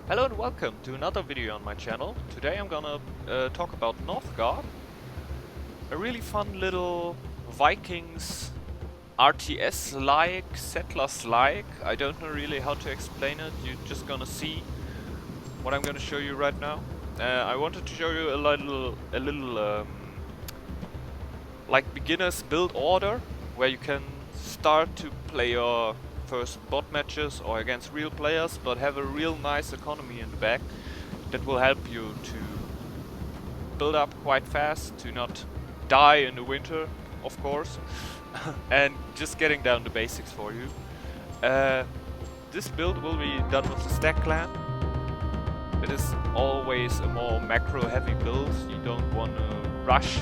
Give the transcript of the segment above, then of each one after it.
Hello and welcome to another video on my channel. Today I'm gonna talk about Northgard, a really fun little Vikings RTS-like, Settlers-like. I don't know really how to explain it. You're just gonna see what I'm gonna show you right now. I wanted to show you a little like beginner's build order, where you can start to play your first bot matches or against real players, but have a real nice economy in the back that will help you to build up quite fast, to not die in the winter, of course, and just getting down the basics for you. This build will be done with the Stag clan. It is always a more macro heavy build. You don't want to rush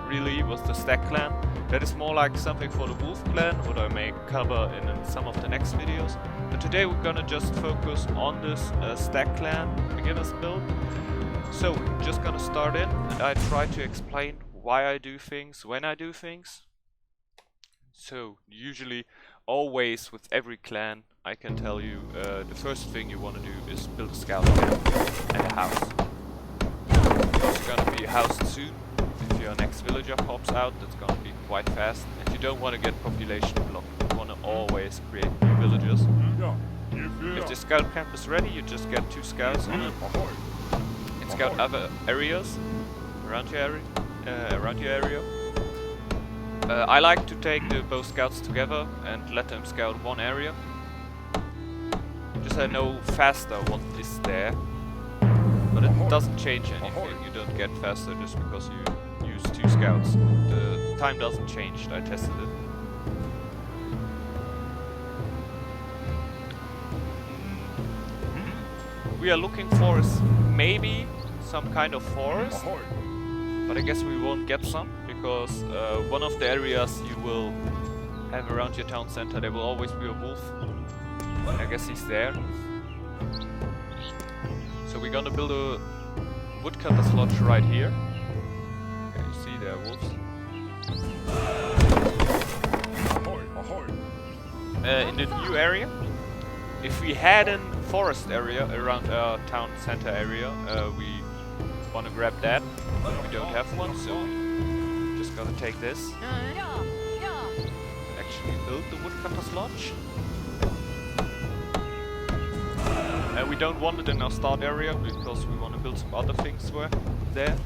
really with the Stag clan. That is more like something for the Wolf clan, what I may cover in some of the next videos. But today we're gonna just focus on this Stag clan beginners build. So we're just gonna start in, and I try to explain why I do things, when I do things. So usually, always with every clan, I can tell you the first thing you want to do is build a scout camp and a house. Because you're gonna be housed soon. If your next villager pops out, that's gonna be quite fast, and you don't want to get population blocked. You want to always create new villagers. If the scout camp is ready, you just get 2 scouts on it and scout other areas around your area. I like to take both scouts together and let them scout one area. Just I know faster what is there, but it doesn't change anything. You don't get faster just because you use 2 scouts. The time doesn't change. I tested it. We are looking for is maybe some kind of forest, but I guess we won't get some because one of the areas you will have around your town center, there will always be a wolf. I guess he's there. So we're gonna build a woodcutter's lodge right here. Okay, you see there are wolves. In the new area, if we had a forest area around our town center area, we want to grab that. We don't have one, so we're just gonna take this. Actually build the woodcutter's lodge. We don't want it in our start area because we want to build some other things there.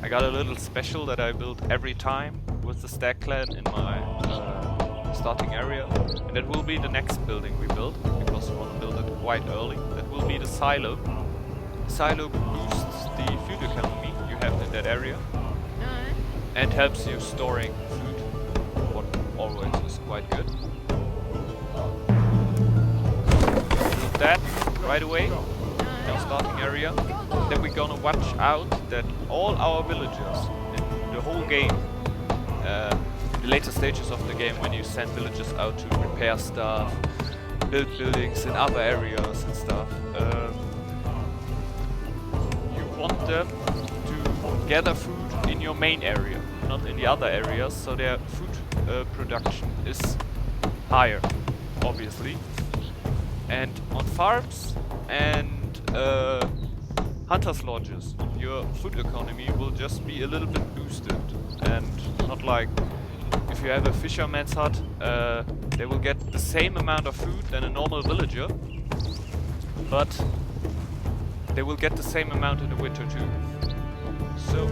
I got a little special that I build every time with the Stag clan in my starting area, and that will be the next building we build because we want to build it quite early. That will be the silo. The silo boosts the food economy you have in that area and helps you storing food, what always is quite good. That right away in our starting area. Then we're gonna watch out that all our villagers in the whole game, the later stages of the game, when you send villagers out to repair stuff, build buildings in other areas and stuff, you want them to gather food in your main area, not in the other areas, so their food production is higher, obviously. And on farms and hunters' lodges, your food economy will just be a little bit boosted, and not like if you have a fisherman's hut, they will get the same amount of food than a normal villager, but they will get the same amount in the winter too. So,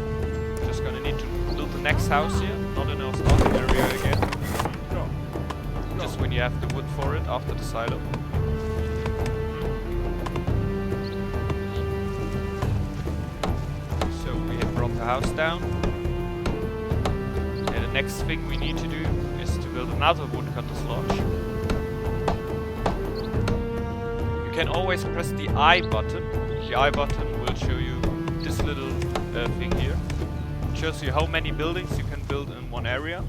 just gonna need to build the next house here, not in our starting area again. Just when you have the wood for it after the silo. Brought the house down, and the next thing we need to do is to build another woodcutter's lodge. You can always press the I button. The I button will show you this little thing here. It shows you how many buildings you can build in one area,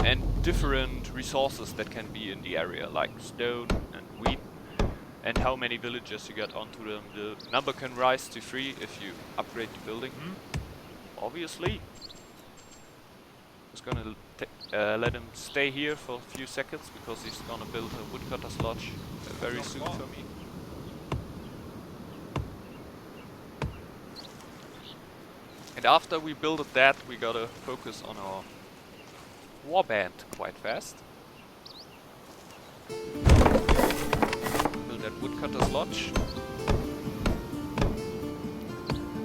and different resources that can be in the area, like stone and wheat, and how many villagers you get onto them. The number can rise to 3 if you upgrade the building. Obviously. Just gonna let him stay here for a few seconds because he's gonna build a woodcutter's lodge very soon for me. And after we build that, we gotta focus on our warband quite fast. Build that woodcutter's lodge.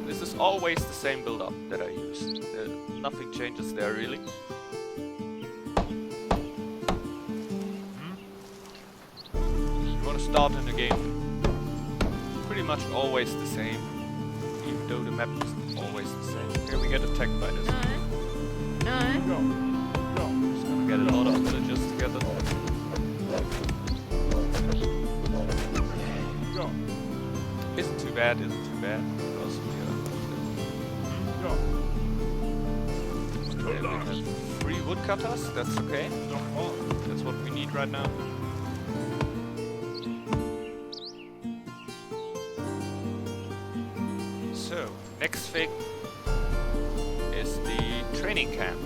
This is always the same build-up that I use. Nothing changes there really. You wanna start in the game, pretty much always the same, even though the map is always the same. Okay, we get attacked by this. Just gonna get a lot of villagers together. Isn't too bad, isn't too bad, because we have 3 woodcutters, that's okay. That's what we need right now. So, next thing is the training camp.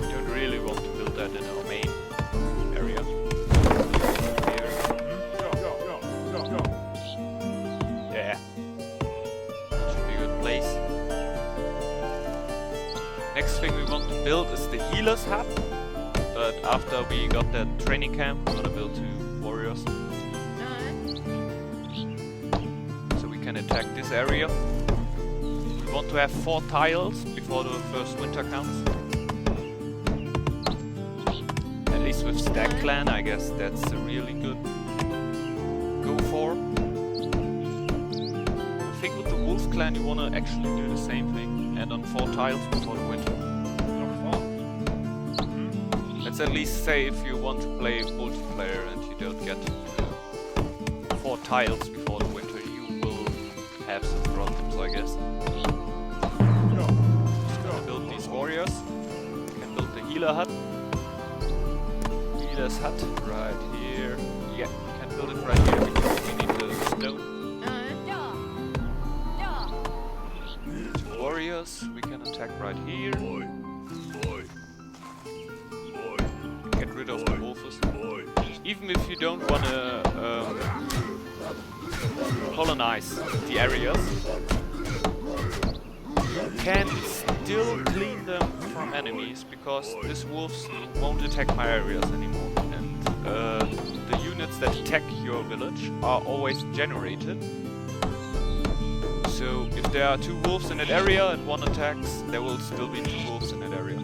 We don't really want to build that in our main area. Here. Yeah. Should be a good place. Next thing we want to build is the healer's hut. But after we got that training camp, we're gonna build 2 warriors. So we can attack this area. We want to have 4 tiles before the first winter comes. At least with Stag clan, I guess that's a really good go for. I think with the Wolf clan you wanna actually do the same thing and on 4 tiles before the winter. Let's at least say if you want to play multiplayer and you don't get 4 tiles before the winter, you will have some problems, I guess. Just gonna build these warriors. We can build the healer hut. Healer's hut right here. Yeah, we can build it right here because we need the stone. 2 warriors, we can attack right here. Get rid of the wolves. Even if you don't want to colonize the areas, you can still clean them from enemies because these wolves won't attack my areas anymore. And the units that attack your village are always generated. So if there are 2 wolves in that area and 1 attacks, there will still be 2 wolves in that area.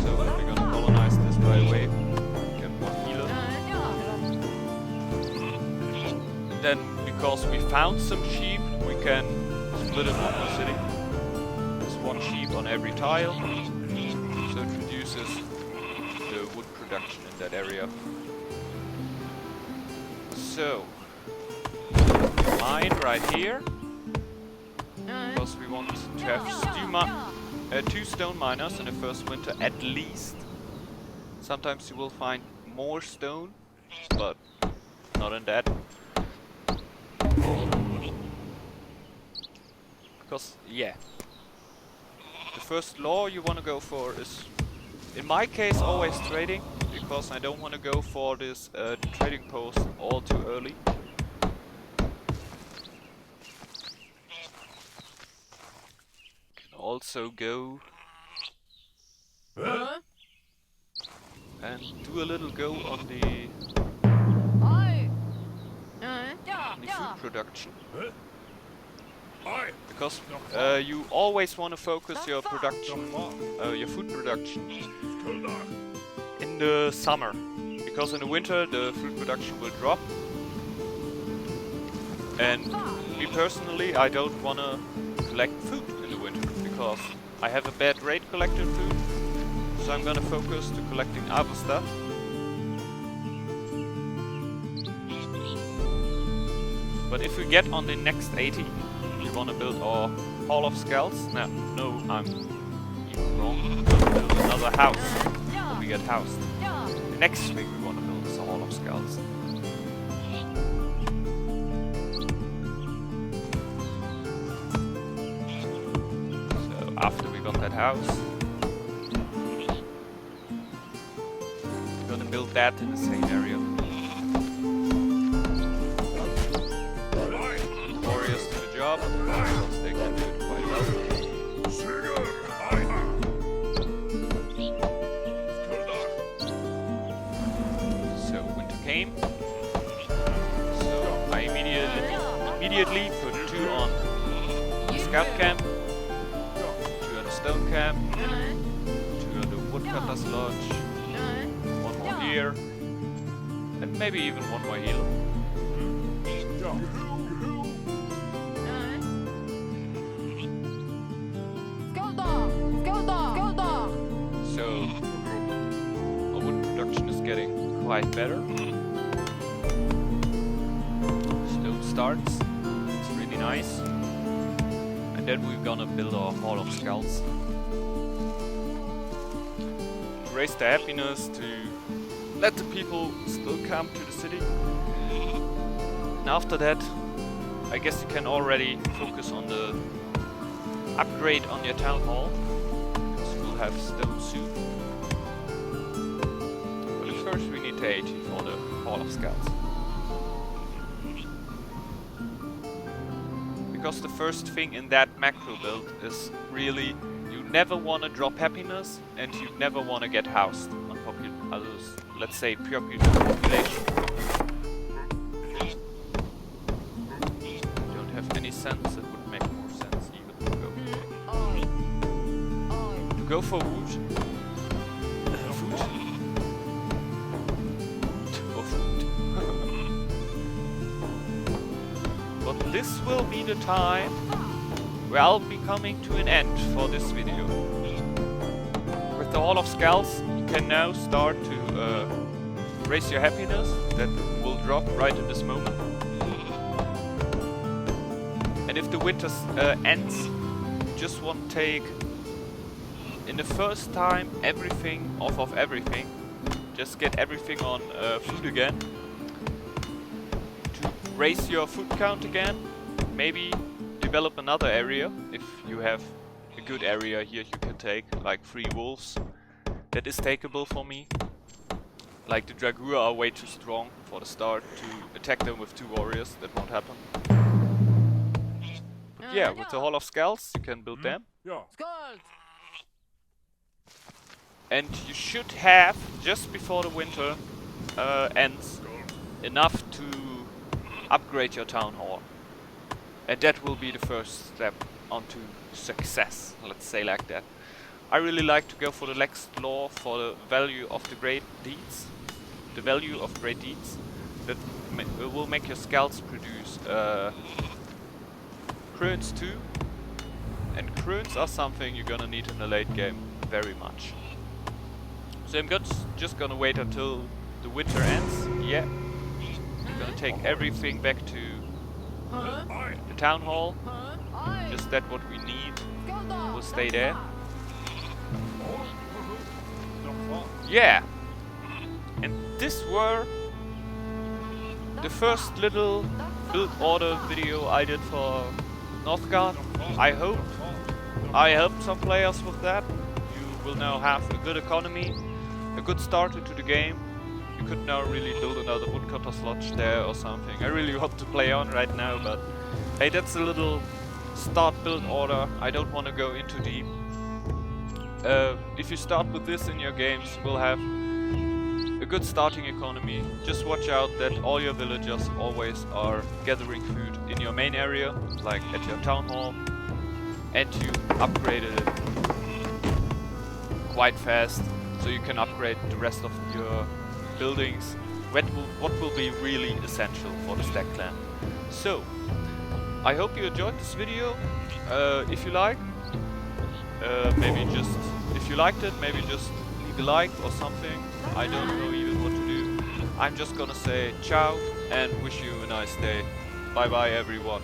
So we're gonna colonize this right away. Get 1 healer. Then, because we found some sheep, we can split them up the city. There's 1 sheep on every tile. So it reduces the wood production in that area. So, mine right here. Because we want to have 2 stone miners in the first winter at least. Sometimes you will find more stone, but not in that. Because, yeah. The first law you want to go for is, in my case, always trading. Because I don't want to go for this trading post all too early. Also go and do a little go on the food production, because you always want to focus your production, your food production in the summer, because in the winter the food production will drop. And me personally, I don't want to collect food in the winter because I have a bad rate collecting food, so I'm gonna focus to collecting other stuff. But if we get on the next 80, we want to build our Hall of Skulls. No, I'm even wrong. We want to build another house, so we get housed. The next thing we want to build is a Hall of Skulls. After we got that house, that in the same area. Warriors to the job, because they can do it quite well. So winter came. So I immediately put 2 on scout camp, 2 on the stone camp, 2 on the woodcutter's lodge, 1 more here, and maybe even 1 more healer. So our wood production is getting quite better. Stone starts, it's really nice. And then we're gonna build our Hall of Skulls. To raise the happiness, to let the people still come to the city. And after that, I guess you can already focus on the upgrade on your town hall. Because we'll have stone soon. But at first we need the 80 for the Hall of Skulls. Because the first thing in that macro build is really you never want to drop happiness and you never want to get housed on let's say population. Don't have any sense, it would make more sense even to go for wood. Food. Or food. But this will be the time where I'll be coming to an end for this video. With the Hall of Skulls, you can now start to raise your happiness. That will drop right in this moment. And if the winter ends, just want to take in the first time everything off of everything. Just get everything on food again. To raise your food count again. Maybe develop another area if you have a good area here you can take, like 3 wolves. That is takeable for me. Like the Dragoor are way too strong for the start to attack them with 2 warriors, that won't happen. Yeah, with the Hall of Skulls you can build them. And you should have, just before the winter ends, enough to upgrade your town hall. And that will be the first step onto success, let's say like that. I really like to go for the next law for the value of the great deeds. The value of great deeds. That will make your scouts produce kroons too. And kroons are something you're gonna need in the late game very much. So I'm just gonna wait until the winter ends. Yeah. I'm gonna take everything back to the town hall. Just that what we need will stay there. Yeah. And this were the first little build order video I did for Northgard. I hope I helped some players with that. You will now have a good economy, a good start into the game. You could now really build another woodcutter's lodge there or something. I really hope to play on right now, but hey, that's a little start build order. I don't want to go into deep. If you start with this in your games, you will have a good starting economy. Just watch out that all your villagers always are gathering food in your main area, like at your town hall, and you upgraded it quite fast, so you can upgrade the rest of your buildings. What will be really essential for the Stag clan. So, I hope you enjoyed this video. If you like, maybe just, if you liked it, maybe just leave a like or something. I don't know even what to do. I'm just gonna say ciao and wish you a nice day. Bye bye everyone.